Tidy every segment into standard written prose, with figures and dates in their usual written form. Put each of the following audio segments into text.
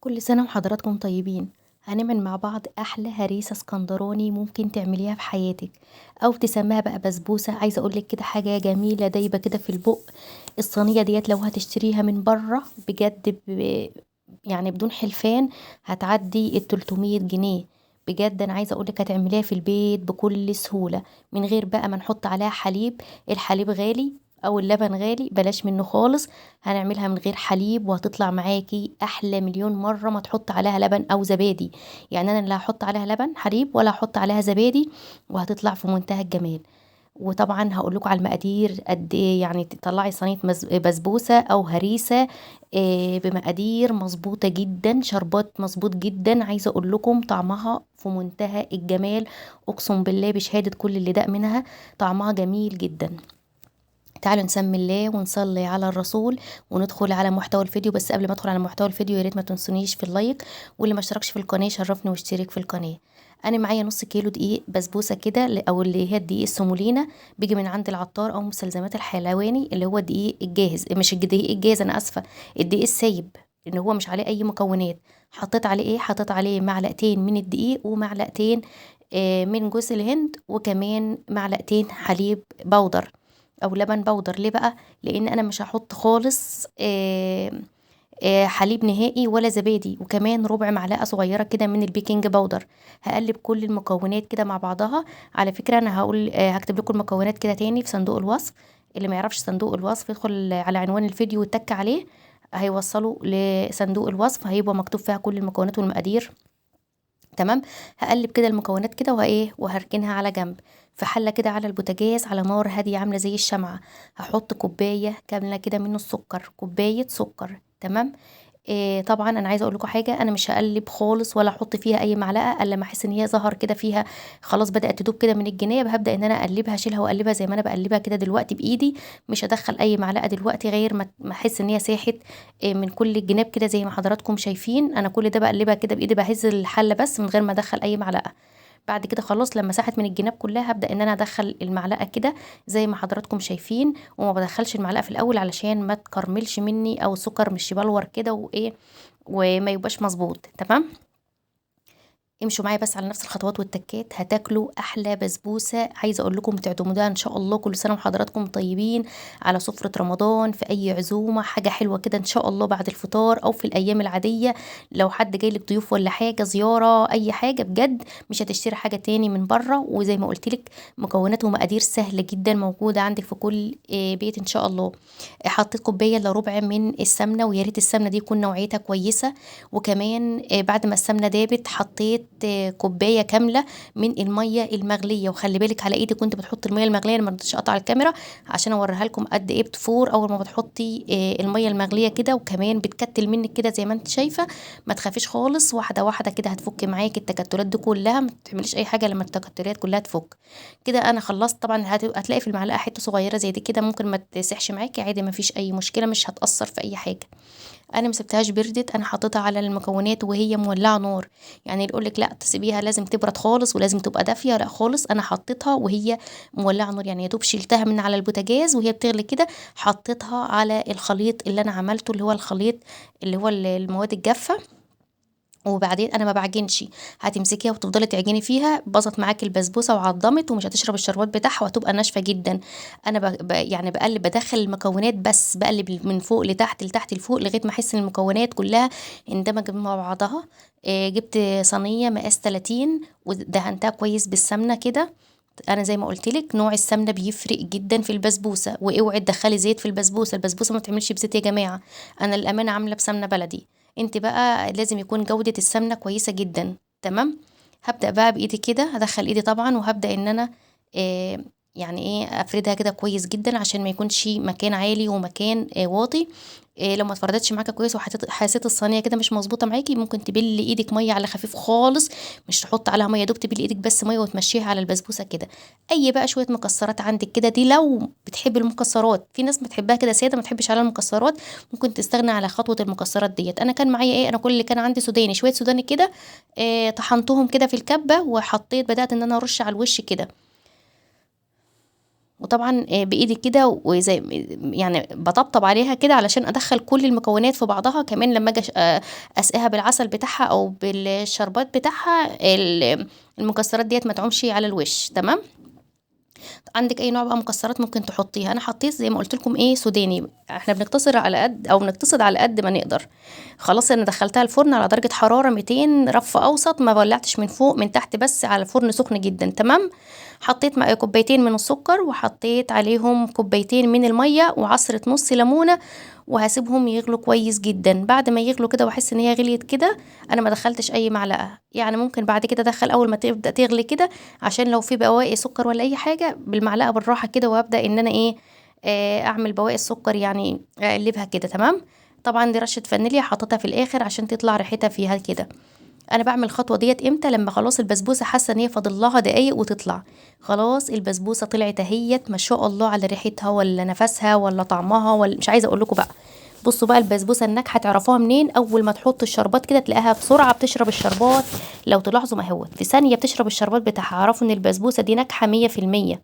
كل سنة وحضراتكم طيبين. هنعمل مع بعض أحلى هريسة اسكندراني ممكن تعمليها في حياتك، أو تسميها بقى بسبوسة. عايزة أقولك كده حاجة جميلة دايبة كده في البق. الصينية ديت لو هتشتريها من بره بجد يعني بدون حلفان هتعدي ال 300 جنيه. بجد أنا عايزة أقولك هتعمليها في البيت بكل سهولة، من غير بقى ما نحط عليها حليب. الحليب غالي أو اللبن غالي، بلاش منه خالص. هنعملها من غير حليب وهتطلع معاكي احلى مليون مره ما تحط عليها لبن او زبادي. يعني انا لا هحط عليها لبن حليب ولا هحط عليها زبادي، وهتطلع في منتهى الجمال. وطبعا هقول لكم على المقادير قد ايه، يعني تطلعي صينيه بسبوسه او هريسه بمقادير مظبوطه جدا، شربات مظبوط جدا. عايزه اقول لكم طعمها في منتهى الجمال، اقسم بالله بشهاده كل اللي داق منها طعمها جميل جدا. تعالوا نسمي الله ونصلي على الرسول وندخل على محتوى الفيديو. بس قبل ما ادخل على محتوى الفيديو يا ريت ما تنسونيش في اللايك، واللي ما اشتركش في القناه يشرفني واشترك في القناه. انا معايا نص كيلو دقيق بسبوسه كده، او اللي هي الدقيق السمولينا، بيجي من عند العطار او مستلزمات الحلواني، اللي هو الدقيق الجاهز، مش الدقيق الجاهز، انا اسفه، الدقيق السايب اللي هو مش عليه اي مكونات. حطيت عليه ايه؟ حطيت عليه معلقتين من الدقيق ومعلقتين من جوز الهند، وكمان معلقتين حليب بودر او لبن بودر. ليه بقى؟ لان انا مش هحط خالص حليب نهائي ولا زبادي، وكمان ربع معلقه صغيره كده من البيكنج باودر. هقلب كل المكونات كده مع بعضها. على فكره انا هقول هكتب لكم المكونات كده تاني في صندوق الوصف. اللي ما يعرفش صندوق الوصف يدخل على عنوان الفيديو ويتك عليه، هيوصله لصندوق الوصف، هيبقى مكتوب فيها كل المكونات والمقادير. تمام. هقلب كده المكونات كده وهركنها على جنب. في حله كده على البوتاجاز على نار هاديه عامله زي الشمعه، هحط كوبايه كامله كده من السكر، كوبايه سكر. تمام. طبعا انا عايزه اقول لكم حاجه، انا مش هقلب خالص ولا احط فيها اي معلقه الا لما احس ان هي ظهر كده فيها، خلاص بدات تدوب كده من الجناب، هبدا ان انا اقلبها، اشيلها واقلبها زي ما انا بقلبها كده دلوقتي بايدي. مش هدخل اي معلقه دلوقتي غير ما احس ان هي ساحت من كل الجناب كده زي ما حضراتكم شايفين. انا كل ده بقلبها كده بايدي، بهز الحله بس من غير ما ادخل اي معلقه. بعد كده خلاص لما ساحت من الجناب كلها هبدأ ان انا ادخل المعلقة كده زي ما حضراتكم شايفين، وما بدخلش المعلقة في الاول علشان ما تكرملش مني او السكر مش يبلور كده وما يبقاش مظبوط. تمام. امشوا معايا بس على نفس الخطوات والتكات، هتاكلوا احلى بسبوسه. عايزه اقول لكم تعتمدوها ان شاء الله. كل سنه وحضراتكم طيبين. على سفره رمضان، في اي عزومه، حاجه حلوه كده ان شاء الله بعد الفطار او في الايام العاديه. لو حد جاي لك ضيوف ولا حاجه، زياره، اي حاجه، بجد مش هتشتري حاجه تاني من بره. وزي ما قلت لك مكونات ومقادير سهله جدا موجوده عندك في كل بيت ان شاء الله. حطيت كوبايه الا ربع من السمنه، ويا ريت السمنه دي يكون نوعيتها كويسه. وكمان بعد ما السمنه دابت حطيت كوبايه كامله من الميه المغليه. وخلي بالك على ايدك وانت بتحطي الميه المغليه، انا ما رضيتش اقطع الكاميرا عشان اوريها لكم قد ايه بتفور اول ما بتحطي الميه المغليه كده. وكمان بتكتل منك كده زي ما انت شايفه. ما تخافيش خالص، واحده واحده كده هتفك معاكي التكتلات دي كلها. ما تعمليش اي حاجه لما التكتلات كلها تفك. كده انا خلصت. طبعا هتلاقي في المعلقه حته صغيره زي دي كده، ممكن ما تسحش معاكي عادي، ما فيش اي مشكله، مش هتاثر في اي حاجه. انا مسبتهاش بردت، انا حطيتها على المكونات وهي مولعه نار. يعني اللي يقولك لا تسيبيها لازم تبرد خالص ولازم تبقى دافيه، لا خالص، انا حطيتها وهي مولعه نار. يعني يا دوب شلتها من على البوتاجاز وهي بتغلي كده، حطيتها على الخليط اللي انا عملته، اللي هو الخليط اللي هو المواد الجافه. وبعدين انا ما بعجنش، هتمسكيها وتفضلي تعجني فيها، باظت معاكي البسبوسه وعضمت ومش هتشرب الشربات بتاعها وهتبقى ناشفه جدا. انا يعني بقلب، بدخل المكونات بس بقلب من فوق لتحت لتحت لفوق لغايه ما احس ان المكونات كلها اندمجت مع بعضها. جبت صينيه مقاس 30 ودهنتها كويس بالسمنه كده. انا زي ما قلت لك نوع السمنه بيفرق جدا في البسبوسه، واوعي تدخلي زيت في البسبوسه. البسبوسه ما بتعملش بزيت يا جماعه. انا الامانه عامله بسمنه بلدي. انت بقى لازم يكون جوده السمنه كويسه جدا. تمام. هبدا بقى بايدي كده، هدخل ايدي طبعا وهبدا ان انا آه يعني ايه افردها كده كويس جدا عشان ما يكونش مكان عالي ومكان واطي. لو ما اتفردتش معاكي كويس وحسيت الصينيه كده مش مظبوطه معاكي، ممكن تبلي ايدك ميه على خفيف خالص، مش تحط عليها ميه، دوب تبلي ايدك بس ميه وتمشيها على البسبوسه كده. اي بقى شويه مكسرات عندك كده، دي لو بتحبي المكسرات. في ناس بتحبها كده ساده ما تحبش عليها المكسرات، ممكن تستغنى على خطوه المكسرات ديت. انا كان معايا ايه؟ انا كل اللي كان عندي سوداني، شويه سوداني كده، طحنتهم كده في الكبه وحطيت، بدات ان انا ارش على الوش كده. وطبعا بايدي كده، وزي يعني بطبطب عليها كده علشان ادخل كل المكونات في بعضها. كمان لما اجي اسقيها بالعسل بتاعها او بالشربات بتاعها، المكسرات ديت ما تعومش على الوش. تمام. عندك اي نوع بقى مكسرات ممكن تحطيها. انا حطيت زي ما قلت لكم ايه سوداني، احنا بنقتصر على قد او بنقتصد على قد ما نقدر. خلاص انا دخلتها الفرن على درجة حرارة 200 رف اوسط، ما ولعتش من فوق، من تحت بس، على فرن سخن جدا. تمام. حطيت كوبايتين من السكر، وحطيت عليهم كوبايتين من المية، وعصرة نص ليمونة، وهسيبهم يغلوا كويس جدا. بعد ما يغلوا كده واحس ان هي غليت كده، انا ما دخلتش اي معلقة، يعني ممكن بعد كده ادخل اول ما تبدا تغلي كده، عشان لو في بواقي سكر ولا اي حاجة بالمعلقة بالراحة كده، وابدا ان انا ايه، اعمل بواقي السكر، يعني اقلبها كده. تمام. طبعا دي رشة فانيليا حطيتها في الاخر عشان تطلع ريحتها فيها كده. انا بعمل الخطوه ديت امتى؟ لما خلاص البسبوسه حاسه ان هي فاضل لها دقايق وتطلع. خلاص البسبوسه طلعت اهيت، ما شاء الله على ريحتها ولا نفسها ولا طعمها، ولا مش عايزه اقول لكم بقى. بصوا بقى البسبوسه الناجحه تعرفوها منين؟ اول ما تحط الشربات كده تلاقيها بسرعه بتشرب الشربات. لو تلاحظوا ما هو في ثانيه بتشرب الشربات بتاعها، اعرفوا ان البسبوسه دي ناجحه 100%.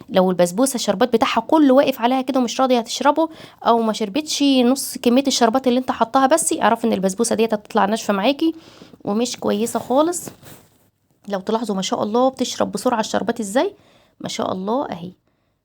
لو البسبوسه الشربات بتاعها كله واقف عليها كده ومش راضيه تشربه، او ما شربتش نص كميه الشربات اللي انت حطاها، بس اعرف ان البسبوسه ديت هتطلع ناشفه معاكي ومش كويسه خالص. لو تلاحظوا ما شاء الله بتشرب بسرعه الشربات ازاي. ما شاء الله اهي،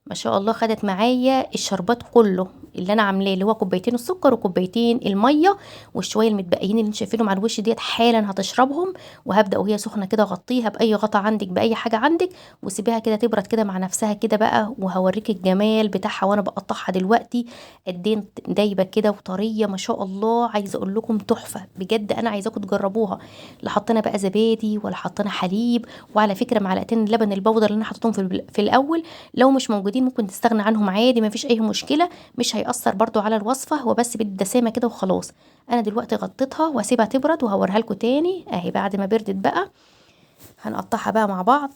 ما شاء الله خدت معايا الشربات كله اللي انا عاملاه، اللي هو كوبايتين السكر وكوبايتين الميه، والشويه المتبقيين اللي انتوا شايفينهم على الوش ديت حالا هتشربهم. وهبدا وهي سخنه كده غطيها باي غطا عندك، باي حاجه عندك، وسيبيها كده تبرد كده مع نفسها كده بقى. وهوريك الجمال بتاعها وانا بقطعها دلوقتي، قدين دايبه كده وطريه ما شاء الله. عايزه اقول لكم تحفه بجد، انا عايزاكم تجربوها. لا حطينا بقى زبادي ولا حطينا حليب. وعلى فكره معلقتين اللبن البودر اللي انا حطيتهم في الاول، لو مش موجودين ممكن تستغنى عنهم عادي، ما فيش اي مشكله، مش هيأثر برضو على الوصفه، هو بس بالدسامه كده وخلاص. انا دلوقتي غطيتها واسيبها تبرد وهوريها لكم تاني اهي. بعد ما بردت بقى هنقطعها بقى مع بعض.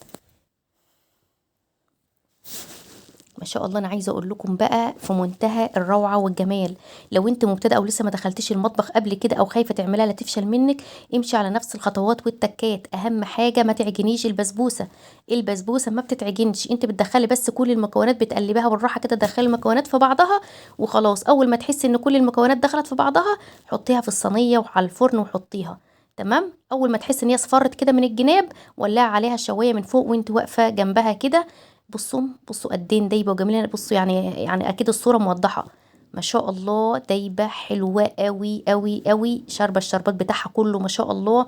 ما شاء الله انا عايزه اقول لكم بقى في منتهى الروعه والجمال. لو انت مبتدئه او لسه ما دخلتيش المطبخ قبل كده، او خايفه تعملها لا تفشل منك، امشي على نفس الخطوات والتكات. اهم حاجه ما تعجنيش البسبوسه. البسبوسه ما بتتعجنش، انت بتدخلي بس كل المكونات، بتقلبيها بالراحه كده، تدخلي المكونات في بعضها وخلاص. اول ما تحسي ان كل المكونات دخلت في بعضها، حطيها في الصينيه وعلى الفرن وحطيها. تمام. اول ما تحسي ان هي اصفرت كده من الجناب، ولعي عليها الشوايه من فوق وانت واقفه جنبها كده. بصوا بصوا قدين دايبه وجميله. بصوا يعني اكيد الصوره موضحه. ما شاء الله دايبه حلوه قوي قوي قوي، شاربه الشربات بتاعها كله ما شاء الله.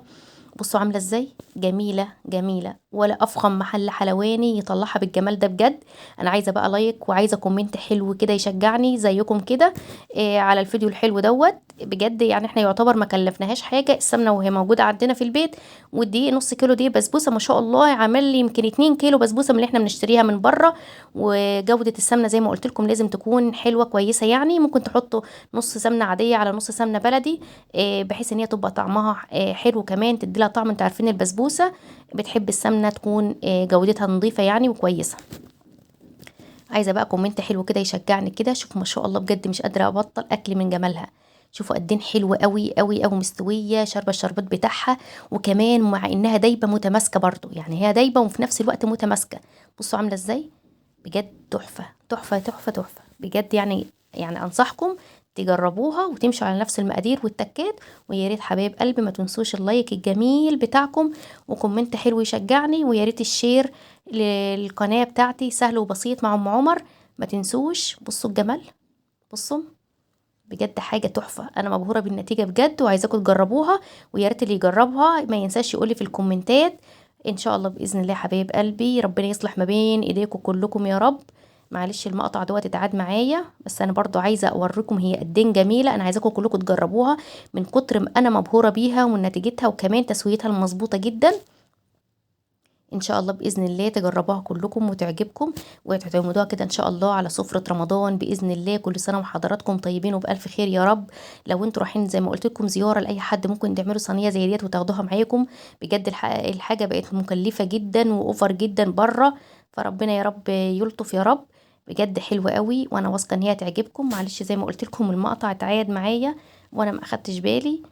بصوا عامله ازاي، جميله جميله، ولا افخم محل حلواني يطلعها بالجمال ده بجد. انا عايزه بقى لايك، وعايزه كومنت حلو كده يشجعني زيكم كده على الفيديو الحلو دوت. بجد يعني احنا يعتبر ما كلفناهاش حاجه، السمنه وهي موجوده عندنا في البيت، والدقيق نص كيلو دي بسبوسه ما شاء الله عامل لي يمكن 2 كيلو بسبوسه من اللي احنا بنشتريها من بره. وجوده السمنه زي ما قلت لكم لازم تكون حلوه كويسه، يعني ممكن تحطوا نص سمنه عاديه على نص سمنه بلدي، بحيث ان هي تبقى طعمها حلو، كمان تدي لها طعم. انتوا عارفين البسبوسه بتحب السمنه تكون جودتها نظيفه يعني وكويسه. عايزه بقى كومنت حلو كده يشجعني كده. شوفوا ما شاء الله بجد مش قادره ابطل اكل من جمالها. شوفوا قدين حلوه قوي قوي قوي، مستويه، شاربه الشربات بتاعها، وكمان مع انها دايبه متماسكه برضو، يعني هي دايبه وفي نفس الوقت متماسكه. بصوا عامله ازاي، بجد تحفه تحفه تحفه تحفه بجد. يعني انصحكم تجربوها وتمشوا على نفس المقادير والتكات. ويا ريت حبايب قلبي ما تنسوش اللايك الجميل بتاعكم، وكومنت حلو يشجعني، ويا ريت الشير للقناه بتاعتي سهل وبسيط مع ام عمر. ما تنسوش. بصوا الجمال، بصوا بجد حاجه تحفه. انا مبهوره بالنتيجه بجد، وعايزاكم تجربوها. ويا ريت اللي يجربها ما ينساش يقولي في الكومنتات. ان شاء الله باذن الله حبايب قلبي، ربنا يصلح ما بين ايديكم كلكم يا رب. معلش المقطع دوت اتعاد معايا، بس انا برضو عايزه اوريكم هي قدين جميله. انا عايزاكم كلكم تجربوها من كتر ما انا مبهوره بيها ومن نتيجتها، وكمان تسويتها المظبوطه جدا. ان شاء الله باذن الله تجربوها كلكم وتعجبكم، وتعتمدوها كده ان شاء الله على سفره رمضان باذن الله. كل سنه وحضراتكم طيبين وبالف خير يا رب. لو انتوا رايحين زي ما قلت لكم زياره لاي حد، ممكن تعملوا صينيه زي ديت وتاخدوها معاكم. بجد الحاجه بقت مكلفه جدا واوفر جدا بره، فربنا يا رب يلطف يا رب. بجد حلوه قوي، وانا واثقه ان هي تعجبكم. معلش زي ما قلت لكم المقطع اتعاد معايا وانا ما اخدتش بالي.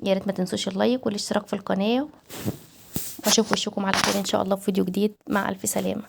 يا ريت ما تنسوش اللايك والاشتراك في القناه، واشوف وشكم على خير ان شاء الله في فيديو جديد. مع الف سلامه.